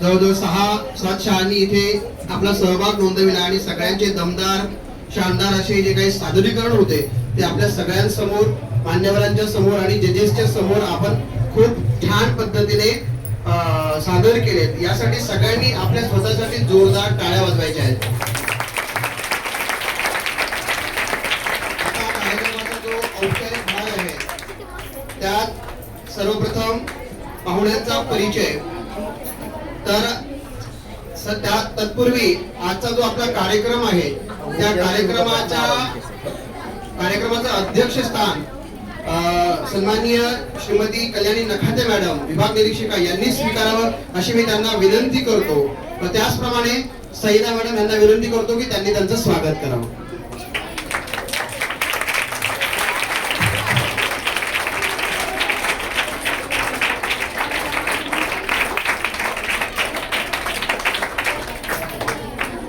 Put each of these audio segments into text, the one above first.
जवळजवळ 6-7 शाळांनी इथे आपला सहभाग नोंदविला आणि सगळ्यांचे दमदार शानदार असे जे काही सादरीकरण होते ते आपल्या सगळ्यांसमोर, मान्यवरांच्या समोर आणि जजेसच्या समोर आपण खूप छान पद्धतीने सादर केलेत. यासाठी सगळ्यांनी आपल्या स्वतःसाठी जोरदार टाळ्या वाजवायच्या आहेत. आता कार्यक्रमाचा जो औपचारिक भाग आहे त्यात सर्वप्रथम पाहुण्यांचा परिचय. तर तत्पूर्वी आजचा जो आपला कार्यक्रम आहे त्या कार्यक्रमाचं अध्यक्षस्थान सन्माननीय श्रीमती कल्याणी नखाते मॅडम विभाग निरीक्षिका यांनी स्वीकारावं अशी मी त्यांना विनंती करतो. व त्याचप्रमाणे सईदा मॅडम यांना विनंती करतो की त्यांनी त्यांचं स्वागत करावं.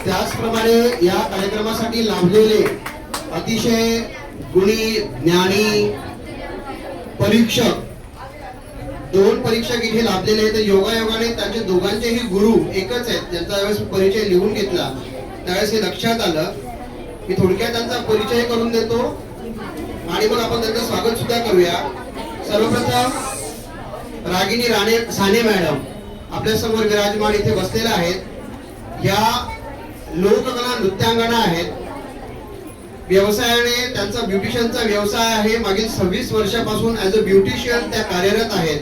त्याचप्रमाणे या कार्यक्रमासाठी लाभलेले अतिशय गुणी ज्ञानी परीक्षक 2 परीक्षक इथे लाभलेले आहेत. योगायोगाने त्यांचे दोघांचेही गुरु एकच आहेत. त्यांचा ज्यावेळेस परिचय लिहून घेतला त्यावेळेस हे लक्षात आलं की थोडक्यात त्यांचा परिचय करून देतो आणि मग आपण त्यांचं स्वागत सुद्धा करूया. सर्वप्रथम रागिनी राणे साने मॅडम आपल्या समोर विराजमान इथे बसलेल्या आहेत. या लोककला नृत्यांगना आहेत. व्यवसायाने त्यांचा ब्युटिशियनचा व्यवसाय आहे. मागील 26 वर्षापासून ऍज अ ब्युटिशियन त्या कार्यरत आहेत.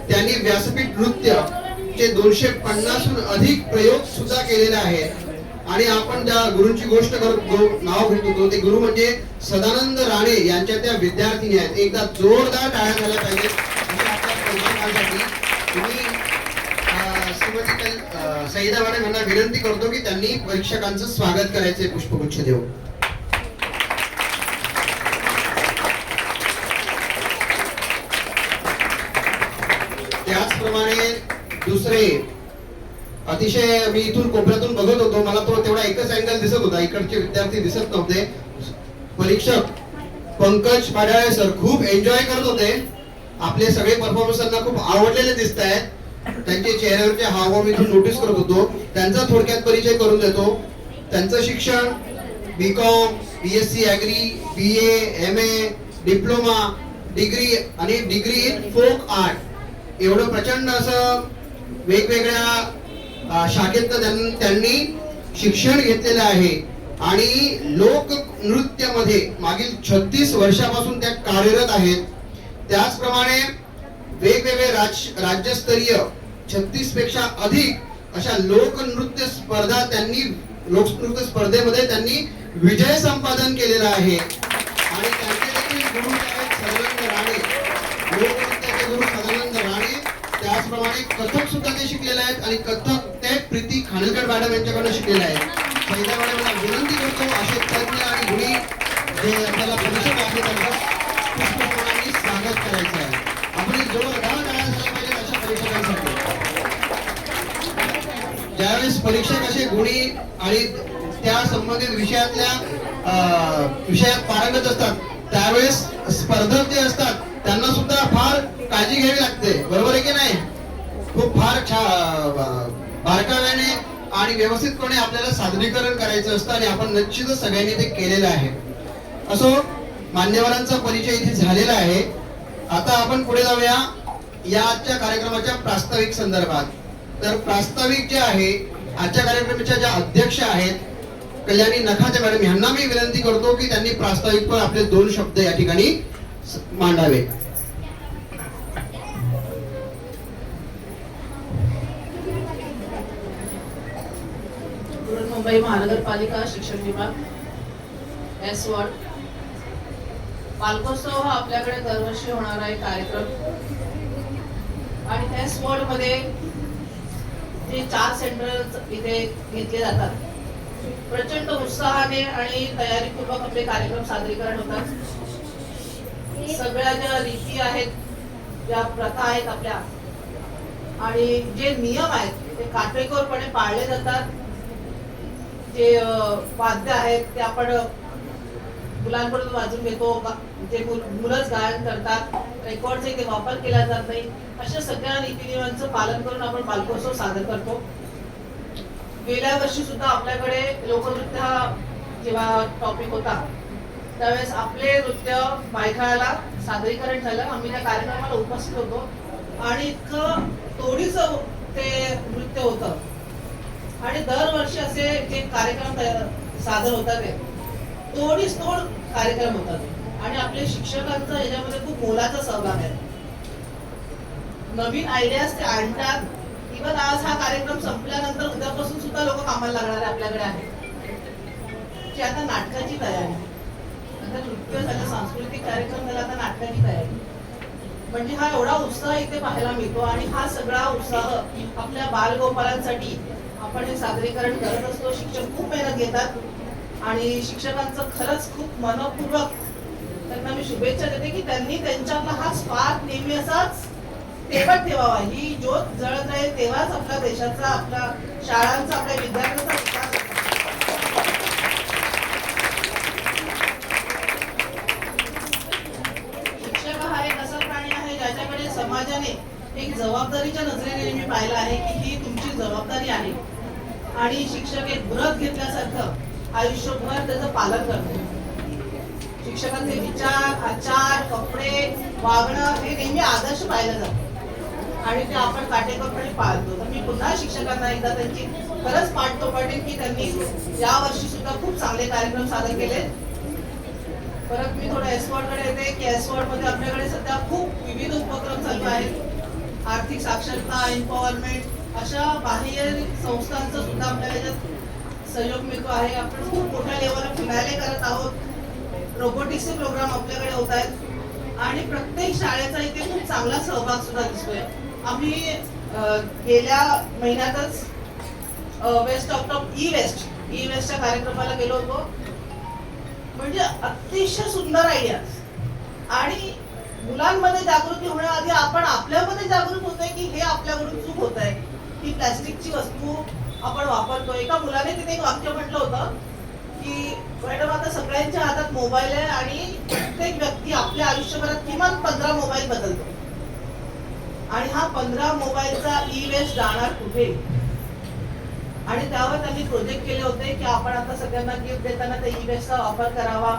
त्यांनी व्यासपीठ नृत्य चे 250हून अधिक प्रयोग सुद्धा केलेले आहेत. आणि आपण ज्या गुरूंची गोष्ट करतो, नाव घेत होतो, ते गुरु म्हणजे सदानंद राणे यांच्या त्या विद्यार्थिनी आहेत. एकदा जोरदार टाळ्या झाल्या पाहिजेत श्रीमती सईदा मॅडम यांना विनंती करतो की त्यांनी परीक्षकांचं स्वागत करायचे पुष्पगुच्छ देऊ. त्याचप्रमाणे दुसरे अतिशय, मी इथून कोपऱ्यातून बघत होतो, मला तो तेवढा एकच अँगल दिसत होता, इकडचे विद्यार्थी दिसत नव्हते. परीक्षक पंकज पाडाळे सर खूप एन्जॉय करत होते. आपले सगळे परफॉर्मन्स त्यांना खूप आवडलेले दिसत आहेत. त्यांचे चेहऱ्यावरचे हावभाव मी इथून नोटीस करत होतो. त्यांचा थोडक्यात परिचय करून देतो. त्यांचं शिक्षण BCom, BSc agri, BA, MA, diploma, degree आणि डिग्री इन फोक आर्ट एवढं प्रचंड असं वेगवेगळ्या शाखेत त्यांनी शिक्षण घेतलेलं आहे. आणि लोक नृत्यामध्ये मागील 36 वर्षापासून त्या कार्यरत आहेत. त्याचप्रमाणे वेगवेगळे राज्यस्तरीय 36 पेक्षा अधिक अशा लोकनृत्य स्पर्धा त्यांनी लोकनृत्य स्पर्धेमध्ये त्यांनी विजय संपादन केलेला आहे. आणि त्यांचे देखील गुरु आहेत सदानंद राणे, लोकनृत्याचे गुरु सदानंद राणे. त्याचप्रमाणे कथक सुद्धा ते शिकलेले आहेत आणि कथक ते प्रीती खानोलकर मॅडम यांच्याकडून शिकलेले आहेत. सईदा मॅडमला विनंती करतो असे तज्ञ आणि गुणी जे आपल्याला परीक्षक आहेत त्यांचं पुष्पगुच्छांनी स्वागत करायचं आहे. आपण जोरदार टाळ्या झाल्या पाहिजेत अशा परीक्षकांसाठी. ज्यावेळेस परीक्षक असे गुणी आणि त्या संबंधित विषयात पारंगत असतात त्यावेळेस स्पर्धक जे असतात त्यांना सुद्धा फार काळजी घ्यावी लागते, बरोबर आहे की नाही? खूप फार बारकाव्याने आणि व्यवस्थितपणे आपल्याला सादरीकरण करायचं असतं आणि आपण निश्चितच सगळ्यांनी ते केलेलं आहे. असो, मान्यवरांचा परिचय इथे झालेला आहे. आता आपण पुढे जाऊया या आजच्या कार्यक्रमाच्या प्रास्ताविक संदर्भात. तर प्रास्ताविक जे आहे आजच्या कार्यक्रमाच्या ज्या अध्यक्ष आहेत कल्याणी नखाते मॅडम यांना मी विनंती करतो की त्यांनी प्रास्ताविकवर आपले 2 शब्द या ठिकाणी मांडावे. मुंबई महानगरपालिका शिक्षण विभाग एस वॉर्ड पालकोत्सव हा आपल्याकडे दरवर्षी होणारा एक कार्यक्रम आणि एस वॉर्ड मध्ये जे 4 सेंटर इथे घेतले जातात. प्रचंड उत्साहाने आणि तयारीपूर्वक आपले कार्यक्रम सादरीकरण होतात. सगळ्या ज्या रीती आहेत, ज्या प्रथा आहेत आपल्या आणि जे नियम आहेत ते काटेकोरपणे पाळले जातात. जे वाद्य आहेत ते आपण मुलांपर्यंत वाजून घेतो, जे मुलंच गायन करतात, रेकॉर्डचा इथे वापर केला जात नाही, अशा सगळ्या नीतिनियमांचं पालन करून आपण बालकोत्सव सादर करतो. गेल्या वर्षी सुद्धा आपल्याकडे लोकनृत्य हा जेव्हा टॉपिक होता त्यावेळेस आपले नृत्य बायखाळ्याला सादरीकरण झालं. आम्ही त्या कार्यक्रमाला उपस्थित होतो आणि इतकं तोडीचं ते नृत्य होतं. आणि दरवर्षी असे जे कार्यक्रम सादर होतात ते तोडीस तोड कार्यक्रम होतात आणि आपले शिक्षकांचा याच्यामध्ये खूप मोलाचा सहभाग आहे. नवीन आयडियाज ते आणतात. इव्हन आज हा कार्यक्रम संपल्यानंतर उद्यापासून सुद्धा लोक कामाला लागणारे आपल्याकडे आहेत. की आता नाटकाची तयारी, आता नृत्य झालं, सांस्कृतिक कार्यक्रम झाला, आता नाटकाची तयारी. म्हणजे हा एवढा उत्साह इथे पाहायला मिळतो आणि हा सगळा उत्साह आपल्या बालगोपालांसाठी आपण हे सादरीकरण करत असतो. शिक्षक खूप मेहनत घेतात आणि शिक्षकांचं खरंच खूप मनपूर्वक त्यांना मी शुभेच्छा देते की त्यांनी त्यांच्यातला हा स्पार्क नेहमी असाच तेवत ठेवावा. ही ज्योत जळत राहील तेव्हाच आपल्या देशाचा, आपल्या शाळांचा, आपल्या विद्यार्थ्यांचा विकास. शिक्षक हा एक असा प्राणी आहे ज्याच्याकडे समाजाने एक जबाबदारीच्या नजरेने मी पाहिलं आहे की ही तुमची जबाबदारी आहे आणि शिक्षक एक व्रत घेतल्यासारखं आयुष्यभर त्याचं पालन करतो. शिक्षकांचे विचार, आचार, कपडे, वागणं हे नेहमी आदर्श पाहिलं जातं आणि ते आपण काटेकोरपणे पाळतो. तर मी पुन्हा शिक्षकांना एकदा त्यांची खरंच पाठतो पडेल की त्यांनी या वर्षी सुद्धा खूप चांगले कार्यक्रम सादर केले. परत मी थोडं एसवॉर्डकडे येते की एसवॉर्डमध्ये आपल्याकडे सध्या खूप विविध उपक्रम चालू आहेत. आर्थिक साक्षरता, एम्पॉवरमेंट अशा बाह्य संस्थांचा सुद्धा आपल्याला याच्यात सहयोग मिळतो आहे. आपण खूप मोठ्या लेवलला फिनाले करत आहोत. रोबोटिक्सचे प्रोग्राम आपल्याकडे होत आहेत आणि प्रत्येक शाळेचा इथे खूप चांगला सहभाग सुद्धा दिसतोय. आम्ही गेल्या महिन्यातच वेस्ट ऑफ ई वेस्टच्या कार्यक्रमाला गेलो होतो. म्हणजे अतिशय सुंदर आयडियाज आणि मुलांमध्ये जागृती होण्याआधी आपण आपल्यामध्ये जागृत होतोय की हे आपल्याकडून चूक होत आहे, की प्लॅस्टिकची वस्तू आपण वापरतोय. एका मुलाने तिथे एक वाक्य म्हटलं होतं की मॅडम आता सगळ्यांच्या हातात मोबाईल आहे आणि प्रत्येक व्यक्ती आपल्या आयुष्यभरात किमान 15 मोबाईल बदलतो आणि हा 15 मोबाईलचा ई वेस्ट जाणार कुठे. आणि त्यावर त्यांनी प्रोजेक्ट केले होते की आपण आता सगळ्यांना गिफ्ट देताना त्या ई वेस्टचा वापर करावा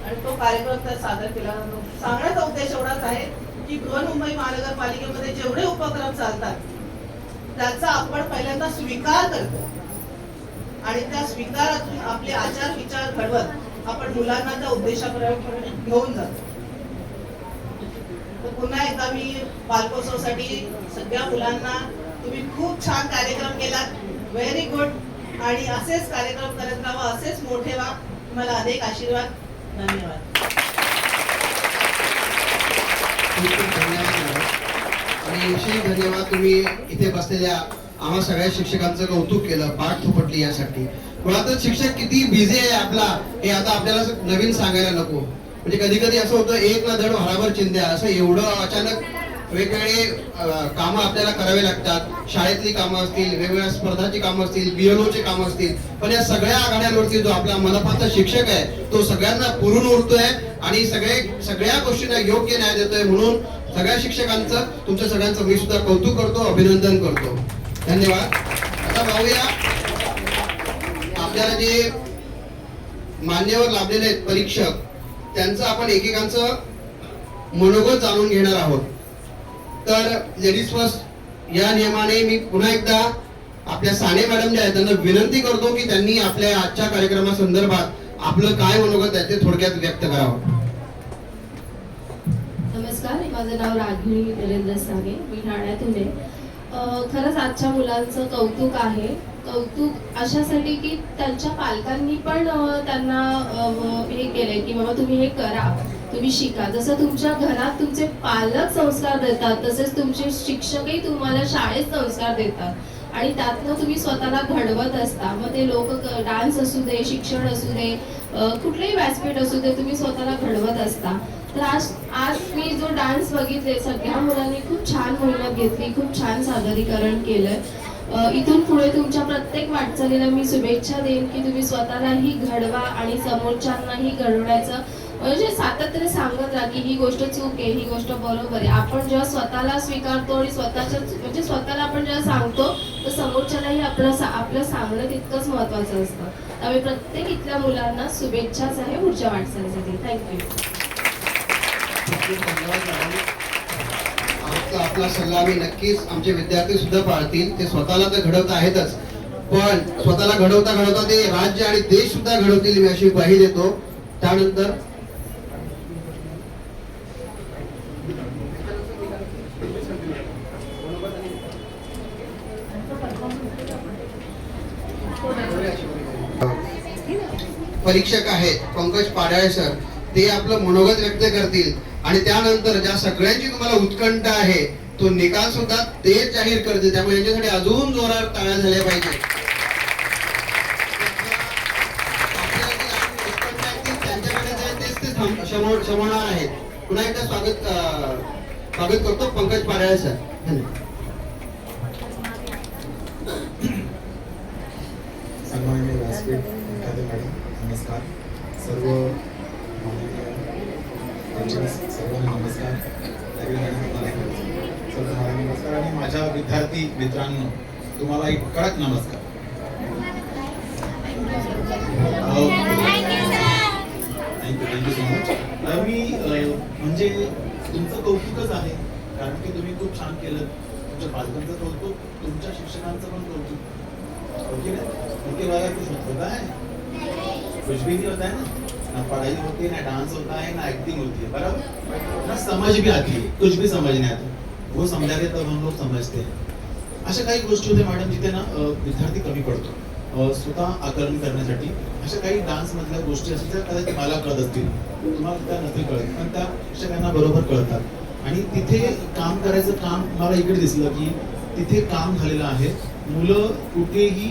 आणि तो कार्यक्रम त्या सादर केला जातो. सांगण्याचा उद्देश एवढाच आहे की बृहन्मुंबई महानगरपालिकेमध्ये जेवढे उपक्रम चालतात त्याचा आपण पहिल्यांदा स्वीकार करतो आणि त्या स्वीकारातून आपले आचार विचार घडवत आपण मुलांना त्या उद्देशापर्यंत घेऊन जातो. तर पुन्हा एकदा मी बालकोत्सवासाठी सगळ्या मुलांना तुम्ही खूप छान कार्यक्रम केलात, व्हेरी गुड आणि असेच कार्यक्रम करत राहा, असेच मोठे व्हा. तुम्हाला अनेक आशीर्वाद. धन्यवाद. आणि विशेष धन्यवाद तुम्ही इथे बसलेल्या आम्हा सगळ्या शिक्षकांचं कौतुक केलं, पाठ थोपटली यासाठी. मुळातच शिक्षक किती बिझी आहे आपला हे आता आपल्याला नवीन सांगायला नको. म्हणजे कधी कधी असं होतं एक ना धड भाराभर चिंध्या, असं एवढं अचानक वेगवेगळे कामं आपल्याला करावे लागतात. शाळेतली कामं असतील, वेगवेगळ्या स्पर्धाची कामं असतील, BLOचे कामं असतील, पण या सगळ्या आघाड्यांवरती जो आपला मनपाचा शिक्षक आहे तो सगळ्यांना पुरून उरतोय आणि सगळ्या गोष्टींना योग्य न्याय देतोय. म्हणून सगळ्या शिक्षकांचं, तुमच्या सगळ्यांचं मी सुद्धा कौतुक करतो, अभिनंदन करतो. धन्यवाद. आता पाहूया आपल्याला जे मान्यवर लाभलेले आहेत परीक्षक, त्यांचं आपण एकेकांचं मनोगत जाणून घेणार आहोत. तर लेडीज फर्स्ट या नियमाने मी पुन्हा एकदा आपल्या साने मॅडम जे आहेत त्यांना विनंती करतो की त्यांनी आपल्या आजच्या कार्यक्रमासंदर्भात आपलं काय मनोगत आहे ते थोडक्यात व्यक्त करावं. नमस्कार, माझं नाव रागिणी नरेंद्र सागे, मी ठाण्यातून आहे. खरंच आजच्या मुलांचं कौतुक आहे. कौतुक अशासाठी की त्यांच्या पालकांनी पण त्यांना हे केलंय की बाबा तुम्ही हे करा, तुम्ही शिका. जसं तुमच्या घरात तुमचे पालक संस्कार देतात तसेच तुमचे शिक्षकही तुम्हाला शाळेत संस्कार देतात आणि त्यातनं तुम्ही स्वतःला घडवत असता. मग ते लोक डान्स असू दे, शिक्षण असू दे, कुठलेही व्यासपीठ असू दे, तुम्ही स्वतःला घडवत असता. तर आज मी जो डान्स बघितले, सगळ्या मुलांनी खूप छान मेहनत घेतली, खूप छान सादरीकरण केलंय. इथून पुढे तुमच्या प्रत्येक वाटचालीला मी शुभेच्छा देईन की तुम्ही स्वतःलाही घडवा आणि समोरच्यांनाही घडवण्याचं म्हणजे सातत्याने सांगत राहा की ही गोष्ट चूक आहे, ही गोष्ट बरोबर आहे. आपण जेव्हा स्वतःला स्वीकारतो आणि स्वतःच्या म्हणजे स्वतःला आपण जेव्हा सांगतो तर समोरच्यालाही आपलं सांगणं तितकंच महत्त्वाचं असतं. त्यामुळे प्रत्येक इथल्या मुलांना शुभेच्छाच आहे पुढच्या वाटचालीसाठी. थँक्यू. आपला सल्ला मी नक्कीच आमचे विद्यार्थी सुद्धा पाळतील. ते स्वतःला तर घडवत आहेतच, पण स्वतःला घडवता घडवता ते राज्य आणि देश सुद्धा घडवतील, मी अशी ग्वाही देतो. त्यानंतर परीक्षक आहेत पंकज पाडाळे सर, ते आपलं मनोगत व्यक्त करतील आणि त्यानंतर ज्या सगळ्यांची तुम्हाला उत्कंठ आहे तो निकाल सुद्धा ते जाहीर करतील. त्यामुळे यांच्यासाठी अजून जोरात टाळ्या झाल्या पाहिजे. शमवणार आहेत. पुन्हा एकदा स्वागत करतो पंकज पाडाळे सर. सन्माननीय व्यासपीठ एखादे मॅडम, नमस्कार. सर्व सर्वांना नमस्कार. तुम्हाला नमस्कार आणि माझ्या विद्यार्थी मित्रांनो तुम्हाला एक कडक नमस्कार. Thank you so much. मी म्हणजे तुमचं कौतुकच आहे, कारण की तुम्ही खूप छान केलं. तुमच्या पालकांचं कौतुक, तुमच्या शिक्षकांचं पण कौतुक. उनके बगैर कुछ होता है? कुछ भी नहीं होता है ना पढ़ाई होती है, ना डांस होता है, ना एक्टिंग होती है, बराबर ना समझ भी आती है, कुछ भी समझ नहीं आता. वो समझाते तब हम लोग समझते हैं. अशा काही गोष्टी होत्या मॅडम जिथे ना विद्यार्थी कमी पडतो स्वतः आकलन करण्यासाठी. अशा काही डान्स मधल्या गोष्टी असतील त्या कदाचित मला कळत असतील, तुम्हाला त्या नसतील कळत, पण त्या शिक्षकांना बरोबर कळतात. आणि तिथे काम करायचं काम मला इकडे दिसलं की तिथे काम झालेलं आहे. मुलं कुठेही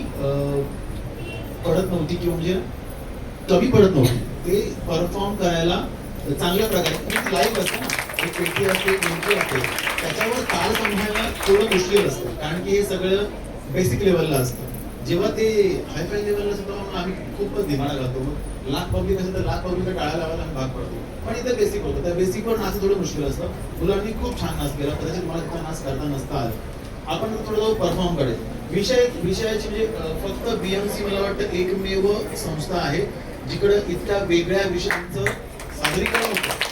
पडत नव्हती किंवा म्हणजे कमी पडत नव्हती. ते परफॉर्म करायला चांगल्या प्रकारे लाईव्ह असतं ना, एक पेटी असते, एंट्री असते, त्याच्यावर ताल सांभाळणं थोडं मुश्किल असतं, कारण की हे सगळं बेसिक लेवलला असतं. जेव्हा ते हायफाय लेवलला असतं तेव्हा आम्ही खूपच धिमाणा घालतो. लाख पब्लिक असेल तर लाख पब्लिकला टाळा लावायला आम्ही भाग पडतो. पण इथं बेसिक होतं, त्या बेसिकवर नाच थोडं मुश्किल असतं. मुलांनी खूप छान नाच केला, कदाचित मला तिथं नाच करता नसता आलं. आपण थोडं जाऊ परफॉर्म कडे. विषयाची म्हणजे फक्त बीएमसी मला वाटतं एकमेव संस्था आहे जिकडं इतक्या वेगळ्या विषयांचं सादरीकरण होतं.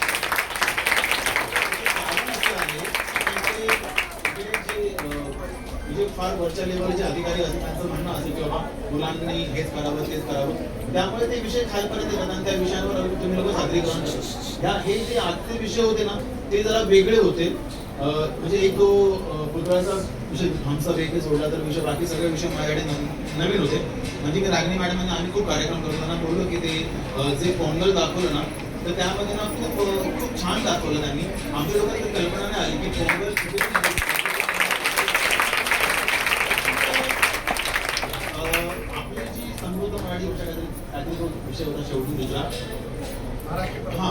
म्हणजे फार वरच्या लेवलचे अधिकारी असतात, त्यांचं म्हणणं असेल की बाबा मुलांनी हेच करावं तेच करावं, त्यामुळे ते विषय खालपर्यंत येतात आणि त्या विषयांवर तुम्ही लोक सादरीकरण करतात. हे जे आजचे विषय होते ना ते जरा वेगळे होते. म्हणजे एक जो पुतळ्याचा विषय आमचा वेगळे सोडला तर विषय बाकी सगळे विषय माझ्याकडे नवीन होते. म्हणजे की रागिनी मॅडमांनी आम्ही खूप कार्यक्रम करताना बोललो की ते जे पोंगल दाखवलं ना तर त्यामध्ये ना खूप छान दाखवलं त्यांनी. आमच्या लोकांना कल्पना नाही आली की पोंगल आपली जी समृद्ध मराठी भाषा काहीतरी विषय होता शेवटी गुजरात, हा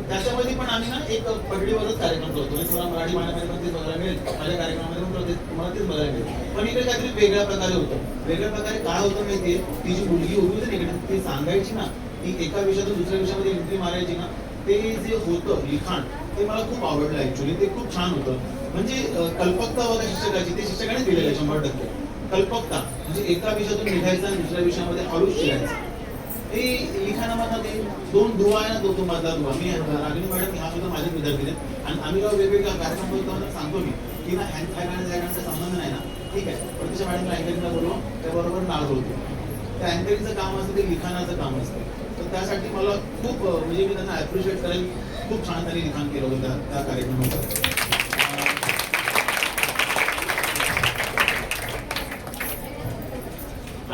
त्याच्यामध्ये पण आम्ही ना एक पगडीवरच कार्यक्रम करतो. तुम्हाला मराठी माध्यमामध्ये पण तेच बघायला मिळेल, माझ्या कार्यक्रमामध्ये पण तुम्हाला तेच बघायला मिळेल. पण इकडे काहीतरी वेगळ्या प्रकारे होतं. वेगळ्या प्रकारे काय होतं माहितीये, ती जी मुलगी उभी होती इकडे ती सांगायची ना, ती एका विषयातून दुसऱ्या विषयामध्ये एंट्री मारायची ना, ते जे होतं लिखाण ते मला खूप आवडलं ऍक्च्युली. ते खूप छान होतं. म्हणजे कल्पकता होता शिक्षकाची, ते शिक्षकाने दिलेलं आहे 100%. कल्पकता म्हणजे एका विषयातून निघायचं आणि दुसऱ्या विषयामध्ये हळूच शिकायचं. ते लिखाणामधला ते दोन दुवा आहे ना, तो मधला दुवा. मी रागिनी मॅडम ह्या सुद्धा माझे विद्यार्थी आहेत आणि आम्ही जेव्हा वेगवेगळ्या कार्यक्रम करतो सांगतो मी की ना गाण्याचा संबंध नाही ना, ठीक आहे, पण त्याच्या मॅडमला अँकरिंगला बोलवा, त्याबरोबर नाव बोलतो. त्या अँकरिंगचं काम असतं ते लिखाणाचं काम असतं. तर त्यासाठी मला खूप म्हणजे मी त्यांना ॲप्रिशिएट करेल. खूप छान त्यांनी लिखाण केलं होतं त्या कार्यक्रमाचं.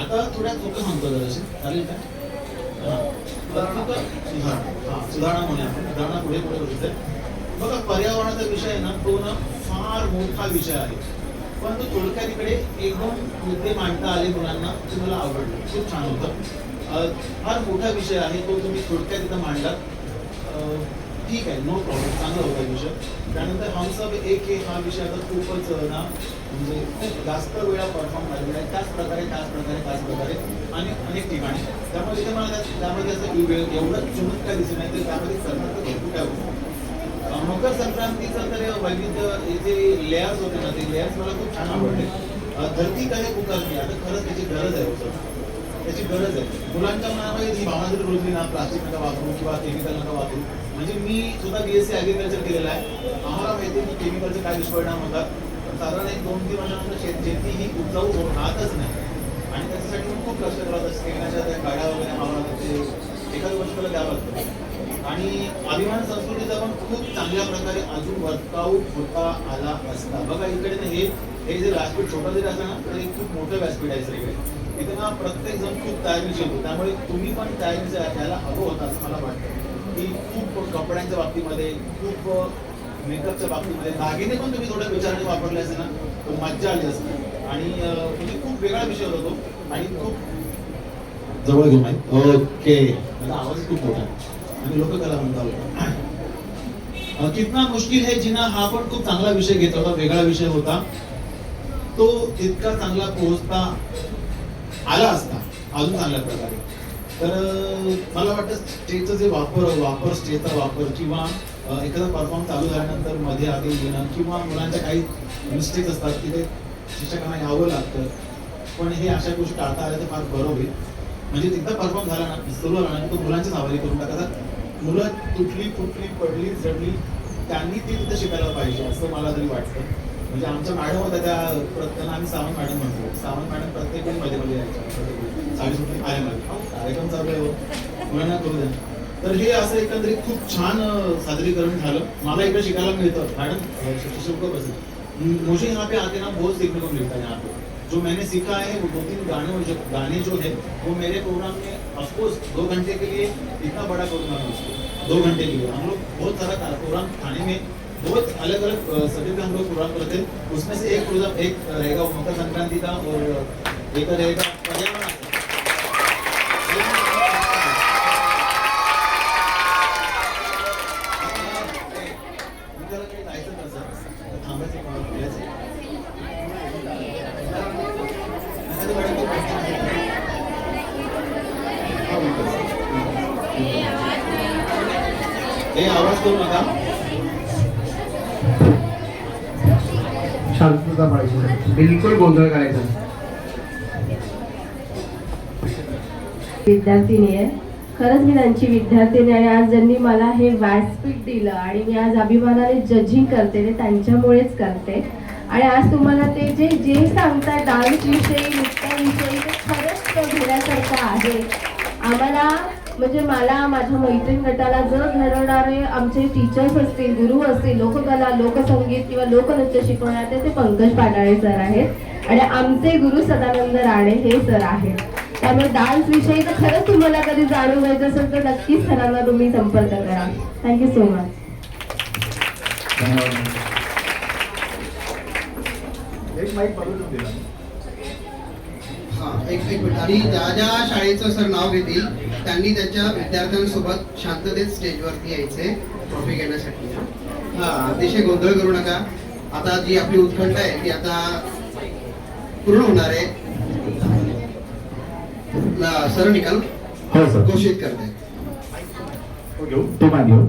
आता थोड्या चुका सांगतो जराशी, चालेल का? सुधारणा म्हणूया आपण, सुधारणा पुढे पुढे होते. बघा पर्यावरणाचा विषय आहे ना, तो ना फार मोठा विषय आहे, पण तो थोडक्यात इकडे एक दोन मुद्दे मांडता आले मुलांना, ते मला आवडलं, खूप छान होतं. फार मोठा विषय आहे तो तुम्ही थोडक्यात इथं मांडलात. ठीक आहे, नो प्रॉब्लेम, चांगला होता विषय. त्यानंतर हम सब एक हे हा विषय आता खूपच ना म्हणजे खूप जास्त वेळा परफॉर्म झालेला आहे, त्याच प्रकारे आणि अनेक ठिकाणी. त्यामुळे इथे मला त्यामध्ये असं एवढं चुनून काय दिसत नाही, तर त्यामध्ये करणार भरपूर काय होतं. मकर संक्रांतीचं तर वैविध्य जे लेयर्स होते ना, ते लेयर्स मला खूप छान आवडले. धरती काय पुकारली, आता खरंच त्याची गरज आहे होतं, त्याची गरज आहे. मुलांच्या मनामध्ये ही भावना जर रुजली ना, प्लास्टिक नका वापरू किंवा केमिकल नका वापरू. म्हणजे मी सुद्धा BSc ॲग्रिकल्चर केलेलं आहे, आम्हाला माहिती आहे की केमिकलचे काय दुष्परिणाम होतात. साधारण 1-2-3 वर्षानंतर शेती ही उपजाऊ राहतच नाही आणि त्याच्यासाठी पण खूप कष्ट करत असते. शेणाच्या त्या गाड्या वगैरे मावा लागते, एखाद्या गोष्टीला द्यावं लागतं. आणि अभिमान संस्कृतीचा पण खूप चांगल्या प्रकारे अजून वर्कआउट होता आला असता. बघा इकडे ना हे जे व्यासपीठ छोटं जरी असलं ना, तर एक खूप मोठं व्यासपीठ आहे सगळे. इथे ना प्रत्येक जण खूप तयारीशी येतो, त्यामुळे तुम्ही पण तयारीचं घ्यायला हवं होतं असं मला वाटतं. की खूप कपड्यांच्या बाबतीमध्ये, खूप मेकअपच्या बाबतीमध्ये, दागिने पण तुम्ही थोड्या विचाराने वापरले असते ना, तर मज्जा आली असते. आणि म्हणजे खूप वेगळा विषय होता तो आणि खूप जवळ घेऊन आहे. ओके, माझा आवाज खूप मोठा आहे आणि लोककला म्हणता होता. कितना मुश्किल है जीना हा पण खूप चांगला विषय घेतला होता, वेगळा विषय होता. तो इतका चांगला पोहोचता आला असता अजून चांगल्या प्रकारे. तर मला वाटतं स्टेजचं जे वापर स्टेजचा वापर किंवा एखादा परफॉर्म चालू झाल्यानंतर मध्ये आधी येणं किंवा मुलांच्या काही मिस्टेक्स असतात तिथे शिक्षकांना यावं लागतं, पण हे अशा गोष्टी टाळता आल्या तर फार बरं होईल. म्हणजे तिथं परफॉर्म झाला ना, सुरू झाला ना, तो मुलांच्याच हवाली करून टाकायचा. मुलं तुटली फुटली पडली चढली त्यांनी ती तिथं शिकायला पाहिजे असं मला तरी वाटतं. म्हणजे आमच्या मॅडम होत्या त्यांना आम्ही सावंत मॅडम म्हणतो. सावंत मॅडम प्रत्येक वेळी मध्ये यायच्या, साडी सुटली आल्यामध्ये कार्यक्रम चालू आहे मुलांना करू द्या. तर हे असं एकंदरीत खूप छान सादरीकरण झालं. मला इकडे शिकायला मिळतं. मैडम शुक्र बस मुझे यहाँ पे आके ना बहुत सीखने को मिलता है. यहाँ पे जो मैंने सीखा है वो 2-3 गाने जो है वो मेरे प्रोग्राम में ऑफकोर्स 2 घंटे के लिए इतना बड़ा प्रोग्राम है उसको 2 घंटे के लिए हम लोग बहुत सारा प्रोग्राम खाने में बहुत अलग अलग सभी पे हम लोग प्रोग्राम करते हैं. उसमें से एक प्रोग्राम एक रहेगा मकर संक्रांति का और एक रहेगा पर्यावरण. आवाज करू नका. शांतता पाहिजे, बिलकुल गोंधळ करायचा. विद्यार्थिनी आहे, खरंच मी त्यांची विद्यार्थिनी आणि आज ज्यांनी मला हे व्यासपीठ दिलं आणि मी आज अभिमानाने जजिंग करते ते त्यांच्यामुळेच करते. आणि आज तुम्हाला ते जे सांगताय डान्स विषयी नृत्याविषयी ते खरंच घेण्यासारखं आहे. आम्हाला म्हणजे मला माझ्या मैत्रीण गटाला जर घडवणारे आमचे टीचर्स असतील, गुरु असतील, लोककला लोकसंगीत किंवा लोकनृत्य शिकवणारे ते पंकज पाटाळे सर आहेत आणि आमचे गुरु सदानंद राणे हे सर आहेत. त्यामुळे डान्स विषयी तर खरंच तुम्हाला कधी जाणून घ्यायचं असेल तर नक्कीच सरांना तुम्ही संपर्क करा. Thank you so much. एक माईक पकडून दिला. एक मिनिट. आणि ज्या शाळेचं सर नाव घेतील त्यांनी त्यांच्या विद्यार्थ्यांसोबत शांततेत स्टेजवरती यायचे ट्रॉफी घेण्यासाठी. अतिशय गोंधळ करू नका. आता जी आपली उत्कंठ आहे ती आता पूर्ण होणार आहे. सर निकाल हो सर घोषित करते. घेऊ तो मान घेऊ.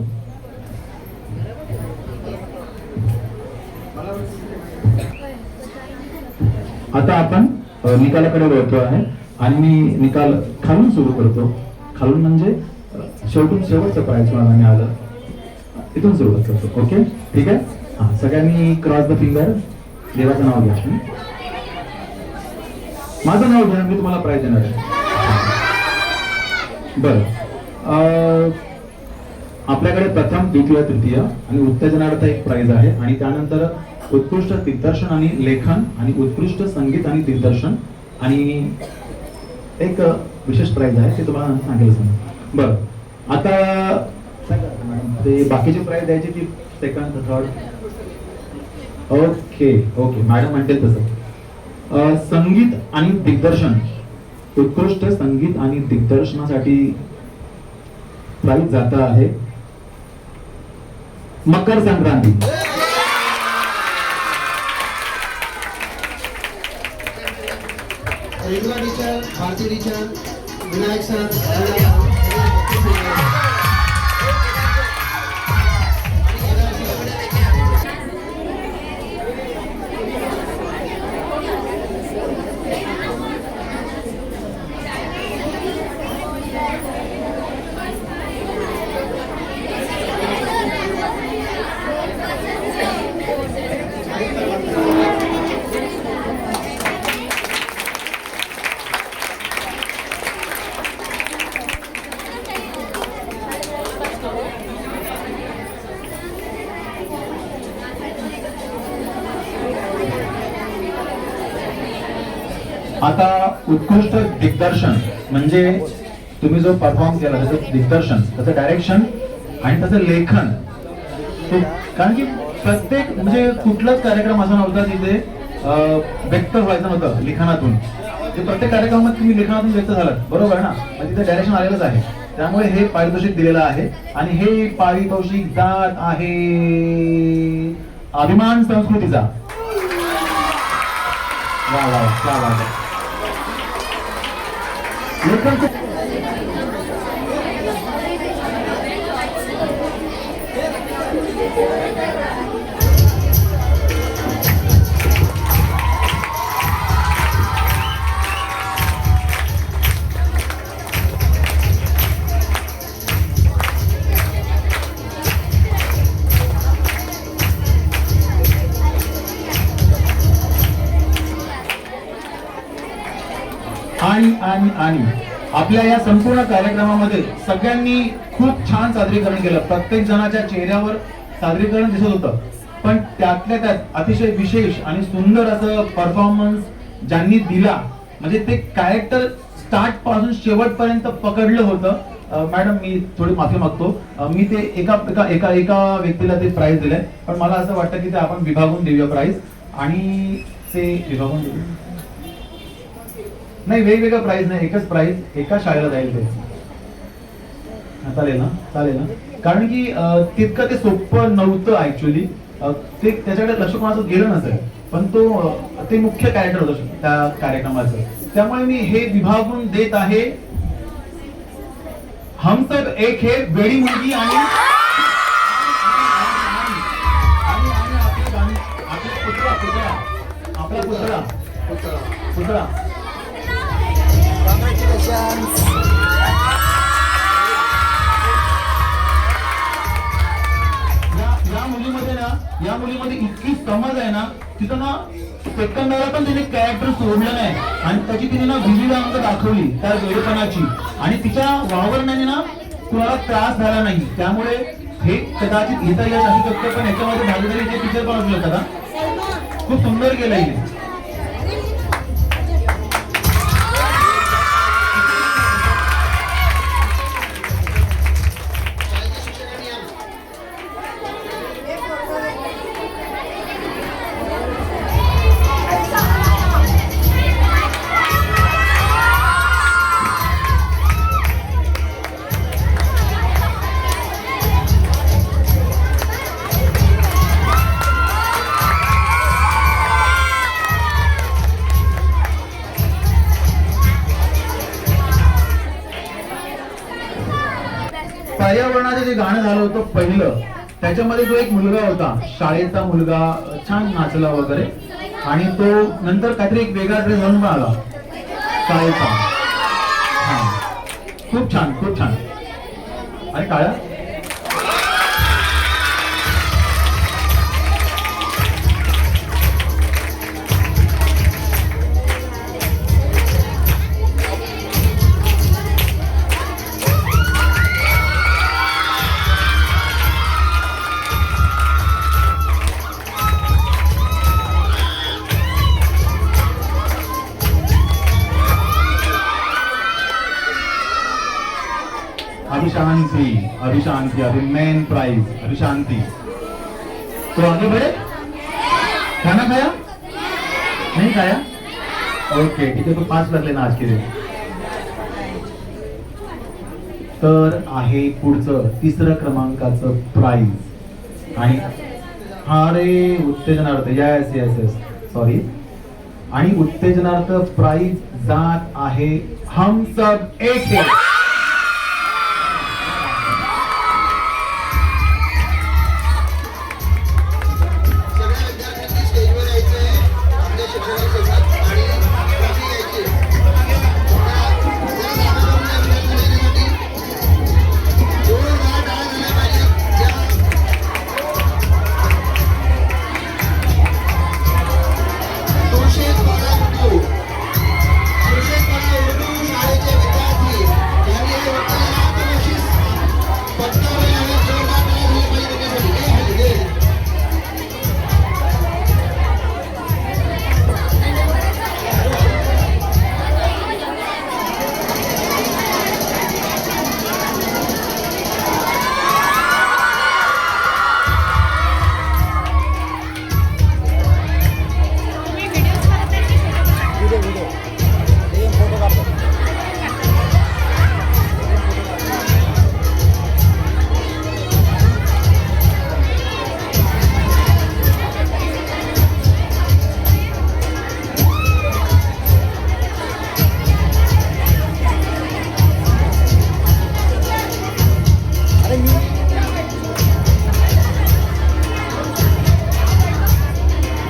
आता आपण निकालाकडे वळतो आहे आणि मी निकाल खालून सुरू करतो. खालून म्हणजे शेवटून शेवटचं प्राइज मला मिळालं इथून सुरुवात करतो. ओके ठीक आहे. हा सगळ्यांनी क्रॉस द फिंगर. देवाचं नाव घ्या. माझं नाव घ्या, मी तुम्हाला प्राइज देणार आहे. बरं, आपल्याकडे प्रथम द्वितीय तृतीय आणि उत्तेजनार्थ एक प्राइज आहे आणि त्यानंतर उत्कृष्ट दिग्दर्शन आणि लेखन आणि उत्कृष्ट संगीत आणि दिग्दर्शन आणि एक विशेष प्राइज आहे ते तुम्हाला सांगेल. बरं, आता ते बाकीचे प्राइज द्यायचे की second third. Okay okay madam म्हणते तसं. संगीत आणि दिग्दर्शन, उत्कृष्ट संगीत आणि दिग्दर्शनासाठी प्राइज जात आहे Makar Sankranti. Renuka teacher, Bharati teacher, Vinayak sir, आता उत्कृष्ट दिग्दर्शन म्हणजे तुम्ही जो परफॉर्म केला त्याचं दिग्दर्शन, त्याचं डायरेक्शन आणि त्याचं लेखन. कारण की प्रत्येक म्हणजे कुठलाच कार्यक्रम असा नव्हता तिथे व्यक्त व्हायचं नव्हतं लिखाणातून. ते प्रत्येक कार्यक्रमात तुम्ही लिखाणातून व्यक्त झालात, बरोबर ना. म्हणजे तिथे डायरेक्शन आलेलंच आहे. त्यामुळे हे पारितोषिक दिलेलं आहे आणि हे पारितोषिक जात आहे अभिमान संस्कृतीचा. वा वा वा वा. लेखन खूप आणि आपल्या या संपूर्ण कार्यक्रमामध्ये सगळ्यांनी खूप छान सादरीकरण केलं. प्रत्येक जणाच्या चेहऱ्यावर सादरीकरण दिसत होतं, पण त्यातल्या त्यात अतिशय विशेष आणि सुंदर असं परफॉर्मन्स ज्यांनी दिला, म्हणजे ते कॅरेक्टर स्टार्ट पासून शेवटपर्यंत पकडलं होतं. मॅडम मी थोडी माफी मागतो, मी ते एका व्यक्तीला ते प्राइज दिलंय, पण मला असं वाटतं की ते आपण विभागून देऊया प्राइज. आणि ते विभागून देऊ नाही, वेगवेगळं प्राइज नाही, एकच प्राइज एका शाळेला जाईल ते. चालेल ना, चालेल ना. कारण की तितकं ते सोपं नव्हतं ऍक्च्युली. ते त्याच्याकडे लक्ष कोणाचं गेलं नसेल, पण ते मुख्य कॅरेक्टर होतं त्या कार्यक्रमाचं. त्यामुळे मी हे विभागून देत आहे हम सब एक हे वेडी मुलगी आणि आपला पुतळा. या मुलीमध्ये इतकी समज आहे ना, तिथं ना सेकंदाला पण तिने कॅरेक्टर सोडलं नाही आणि त्याची तिने ना विविध अंग दाखवली त्या वेळेपणाची, आणि तिच्या वावरण्याने ना कुणाला त्रास झाला नाही. त्यामुळे हे कदाचित येता येत असू शकतं, पण याच्यामध्ये भागीदारीचे टीचर पण असू शकतात. खूप सुंदर केलं आहे. पर्यावरणाचं जे गाणं झालं होतं पहिलं, त्याच्यामध्ये जो एक मुलगा होता, शाळेचा मुलगा, छान नाचला वगैरे, आणि तो नंतर काहीतरी एक वेगळा ड्रेस घालून पण आला शाळेचा. खूप छान, खूप छान. आणि काळ्या अभिशांति अभी मेन प्राइज अभिशांति. तो आगे बढ़े. खाना खाया नहीं खाया? ओके ठीक है, तो 5 लग लेना आज के दिन. तर आहे पुढचं 3ऱ्या क्रमांकाचं प्राइज. आणि अरे उत्तेजनार्थ यस यस यस सॉरी आणि उत्तेजनार्थ प्राइज जात आहे हम सब एक है. सगळ्या विद्यार्थ्यांनी स्टेजवर यायचंय आपल्या शिक्षकांसोबत आणि ट्रॉफी घ्यायची. जरा जागा करून द्या विद्यार्थ्यांसाठी. जोरदार टाळ्या झाल्या पाहिजेत. ज्या तुळशीबाला उर्दू शाळेचे विद्यार्थी यांनी हे उत्तेजनार्थ बक्षीस पटकावले आहे. जोरदार टाळ्या झाल्या पाहिजे त्यांच्यासाठी. हे हल्ली घे.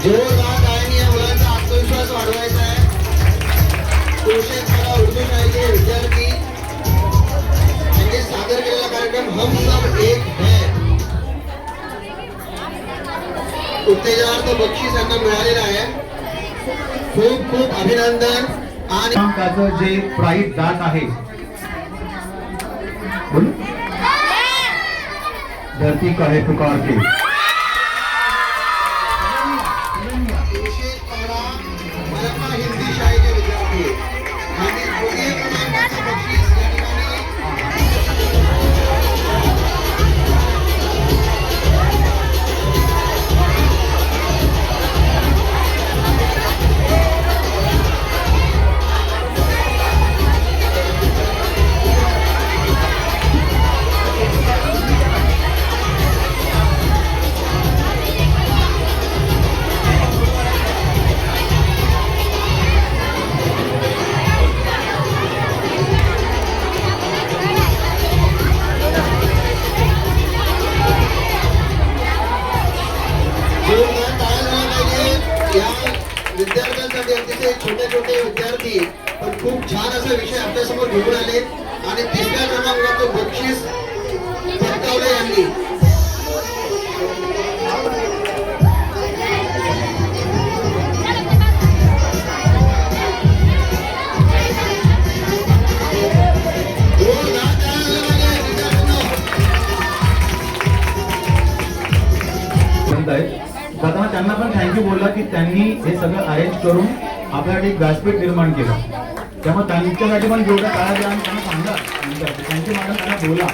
जोरदार टाळ्यांनी या मुलांचा आत्मविश्वास वाढवायचा आहे. तुळशीबाला उर्दू शाळेचे विद्यार्थी यांनी सादर केलेला कार्यक्रम हम सब एक है. उत्तेजनार्थ बक्षीस यांना मिळालेलं आहे. खूप खूप अभिनंदन. आणि क्रमांकाचं जे प्राइज जात आहे बोल धरती कहे पुकार के तुळशीबाला मनपा हिंदी शाळेचे विद्यार्थी आणि द्वितीय क्रमांकाचं बक्षीस या ठिकाणी जोरदार टाळ्या झाल्या पाहिजे. या विद्यार्थ्यांसाठी अतिशय छोटे छोटे विद्यार्थी पण खूप छान असा विषय आपल्यासमोर घेऊन आले आणि तिसऱ्या क्रमांकाचं बक्षीस पटकावलं यांनी. जोरदार टाळ्या झाल्या पाहिजे विद्यार्थ्यांनो. म्हणत आहेत जाताना त्यांना पण थँक्यू बोलला की त्यांनी हे सगळं अरेंज करून आपल्यासाठी एक व्यासपीठ निर्माण केलं. त्यामुळे त्यांच्यासाठी पण जेवढ्या काळा द्या आणि त्यांना सांगा थँक्यू मॅडम त्यांना बोला.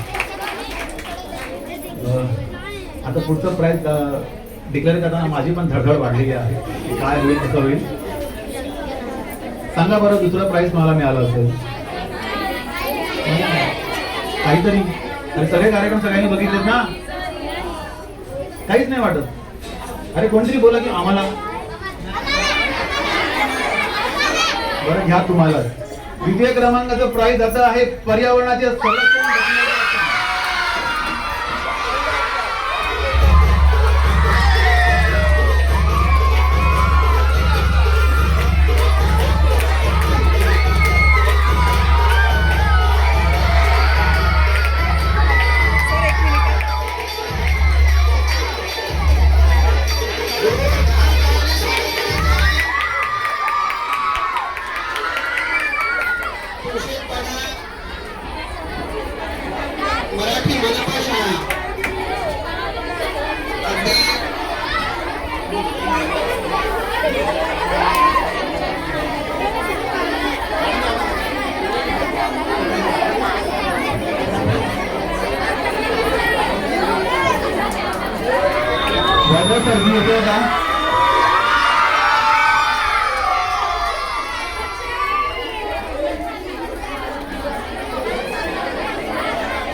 आता पुढचं प्राइज डिक्लेअर करताना माझी पण धडधड वाढलेली आहे की काय होईल कसं होईल. सांगा बरं दुसरं प्राइज मला मिळालं असेल काहीतरी. अरे सगळे कार्यक्रम सगळ्यांनी बघितलेत ना काहीच नाही वाटत. अरे कोणतरी बोला की आम्हाला बरं घ्या तुम्हाला. द्वितीय क्रमांकाचं प्राइज आता आहे पर्यावरणाचे संरक्षण. तुळशीबाला मराठी मनपा शाळा अगदी वैभव सर मी येतोय का?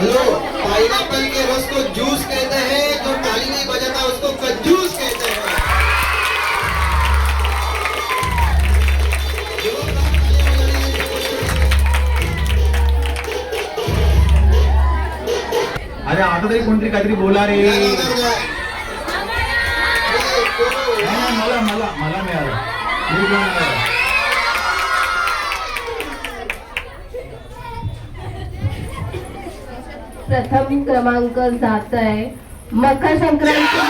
हेलो, पाइनएप्पल के रस को जूस कहते हैं जो ताली नहीं बजाते कंजूस कहते हैं। अरे आता तरी कोणतरी काहीतरी बोला रे. नाही, मला मला मला मिळालं. मी पण मिळालं. प्रथम क्रमांक जात आहे मकर संक्रांती.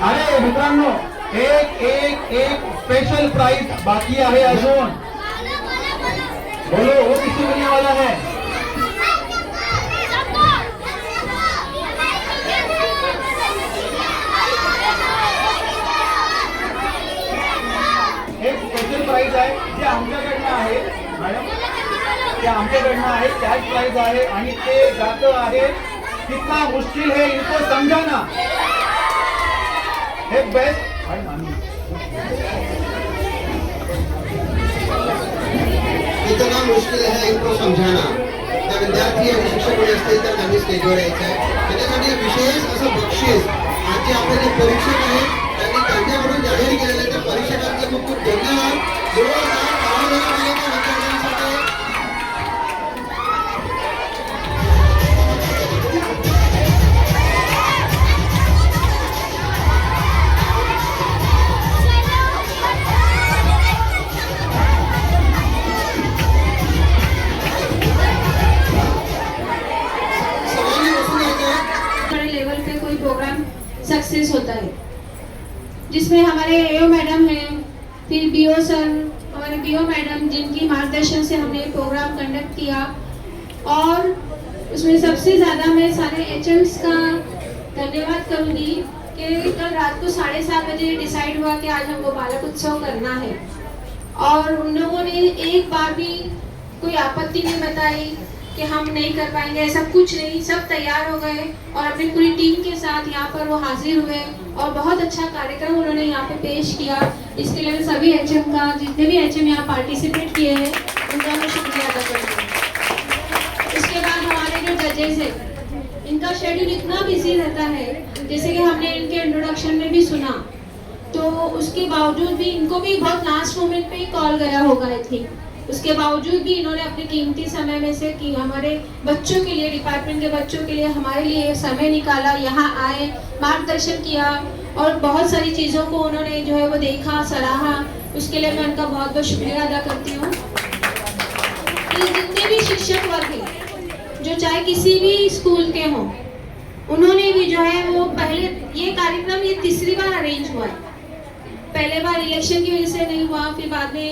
अरे मित्रांनो, एक एक एक स्पेशल प्राइज बाकी आहे अजून. बोलो वो किसी मिलने वाला है. एक स्पेशल प्राइज आहे जे आमच्याकडनं आहे मॅडम, ते आमच्याकडनं आहे. त्याच प्राइज आहे आणि ते जातं आहे. कितना मुश्किल है इनको समझाना. एक बेस्ट इतना मुश्किल है इनको समझाना. त्या विद्यार्थी आणि शिक्षक कोणी असतील तर त्यांनी स्टेजवर यायचं आहे. त्याच्यासाठी विशेष असं बक्षीस आज जे आपले जे परीक्षक आहेत त्यांनी त्यांच्याकडून जाहीर केलेलं आहे. त्या परीक्षकांचे खूप खूप धन्यवाद. जोरदार ताली वाजवा त्या विद्यार्थ्यांसाठी. सक्सेस होता है जिसमें हमारे एओ मैडम हैं, फिर बीओ सर, हमारे बीओ मैडम जिनकी मार्गदर्शन से हमने प्रोग्राम कंडक्ट किया. और उसमें सबसे ज़्यादा मैं सारे एचएम्स का धन्यवाद करूँगी कि कल रात को 7:30 बजे डिसाइड हुआ कि आज हमको बालक उत्सव करना है और उन लोगों ने एक बार भी कोई आपत्ति नहीं बताई कि हम नहीं कर पाएंगे. ऐसा कुछ नहीं, सब तैयार हो गए और अपनी पूरी टीम के साथ यहाँ पर वो हाजिर हुए और बहुत अच्छा कार्यक्रम उन्होंने यहाँ पे पेश किया. इसके लिए मैं सभी एचएम का, जितने भी एचएम यहाँ पार्टिसिपेट किए हैं उनका मैं शुक्रिया अदा करती हूँ. इसके बाद हमारे जो जजेस हैं इनका शेड्यूल इतना बिजी रहता है, जैसे कि हमने इनके इंट्रोडक्शन में भी सुना, तो उसके बावजूद भी इनको भी बहुत लास्ट मोमेंट पे ही कॉल गया होगा आई थिंक. उसके बावजूद भी इन्होंने अपने कीमती समय में से कि हमारे बच्चों के लिए, डिपार्टमेंट के बच्चों के लिए हमारे लिए समय निकाला, यहाँ आए, मार्गदर्शन किया और बहुत सारी चीज़ों को उन्होंने जो है वो देखा, सराहा. उसके लिए मैं उनका बहुत बहुत शुक्रिया अदा करती हूँ. कि जितने भी शिक्षक वर्ग हैं, जो चाहे किसी भी स्कूल के हों, उन्होंने भी जो है वो पहले ये कार्यक्रम ये तीसरी बार अरेंज हुआ है। पहले बार इलेक्शन की वजह से नहीं हुआ, फिर बाद में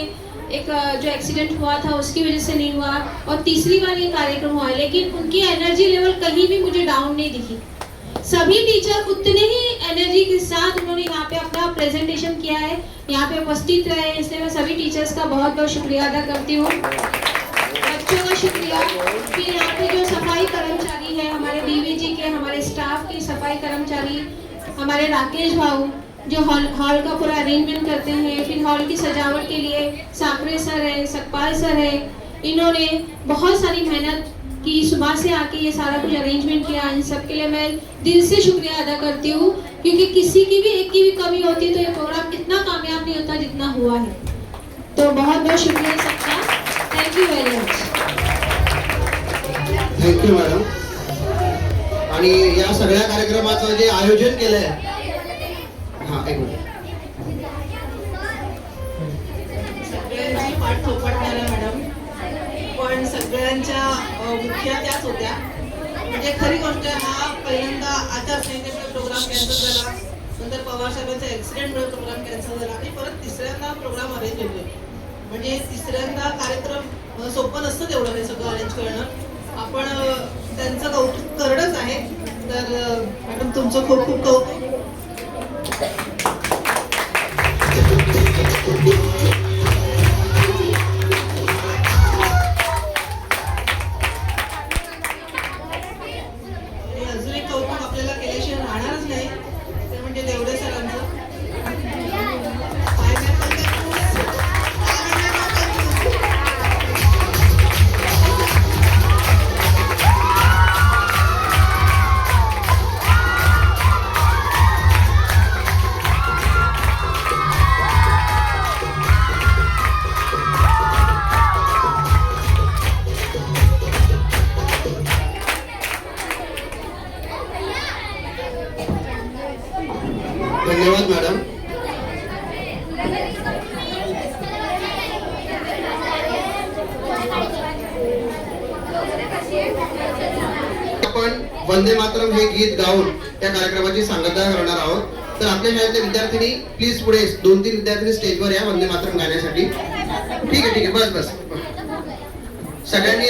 एक जो एक्सीडेंट हुआ था उसकी वजह से नहीं हुआ, और तीसरी बार ये कार्यक्रम हुआ है। लेकिन उनकी एनर्जी लेवल कहीं भी मुझे डाउन नहीं दिखी। सभी टीचर उतने ही एनर्जी के साथ उन्होंने यहाँ पे अपना प्रेजेंटेशन किया है, यहाँ पे उपस्थित रहे, इसलिए मैं सभी टीचर्स का बहुत बहुत शुक्रिया अदा करती हूँ। बच्चों का शुक्रिया, फिर यहाँ पे जो सफाई कर्मचारी है, हमारे डीवीजी के, हमारे स्टाफ के सफाई कर्मचारी, हमारे राकेश भाऊ जो हॉल का पूरा अरेंजमेंट करते हैं, फिर हॉल की सजावट के लिए साकरे सर है, सकपाल सर है, इन्होंने बहुत सारी मेहनत की, सुबह से आके ये सारा कुछ अरेंजमेंट किया। इन सब के लिए मैं दिल से शुक्रिया अदा करती हूँ, क्योंकि किसी की भी एक की भी कमी होती तो ये प्रोग्राम इतना कामयाब नहीं होता जितना हुआ है। तो बहुत बहुत शुक्रिया सबका, thank you very much. Thank you madam. आणि या सगळ्या कार्यक्रमाचं जे आयोजन केलंय, हा एक मिनिट. सगळ्यांची पाठ थोपटणाऱ्या मॅडम, पण सगळ्यांच्या मुख्य त्याच होत्या. म्हणजे खरी गोष्ट आहे, हा पहिल्यांदा आचारसंहितेमुळे प्रोग्राम कॅन्सल झाला, नंतर पवार साहेबांचा ऍक्सिडेंटमुळे प्रोग्राम कॅन्सल झाला, आणि परत तिसऱ्यांदा प्रोग्राम अरेंज होतोय. म्हणजे तिसऱ्यांदा कार्यक्रम सोपं नसतं तेवढं हे सगळं अरेंज करणं. आपण त्यांचं कौतुक करणंच आहे. तर मॅडम तुमचं खूप खूप कौतुक. अजून एक कौतुक आपल्याला केल्याशिवाय राहणारच नाही, ते म्हणजे देवडे सरांचं. धन्यवाद मॅडम. आपण वंदे मातरम हे गीत गाऊन त्या कार्यक्रमाची सांगता करणार आहोत. तर आपल्या शाळेतल्या विद्यार्थिनी प्लीज पुढे 2-3 विद्यार्थी स्टेजवर या वंदे मातरम गाण्यासाठी. ठीक आहे, बस सगळ्यांनी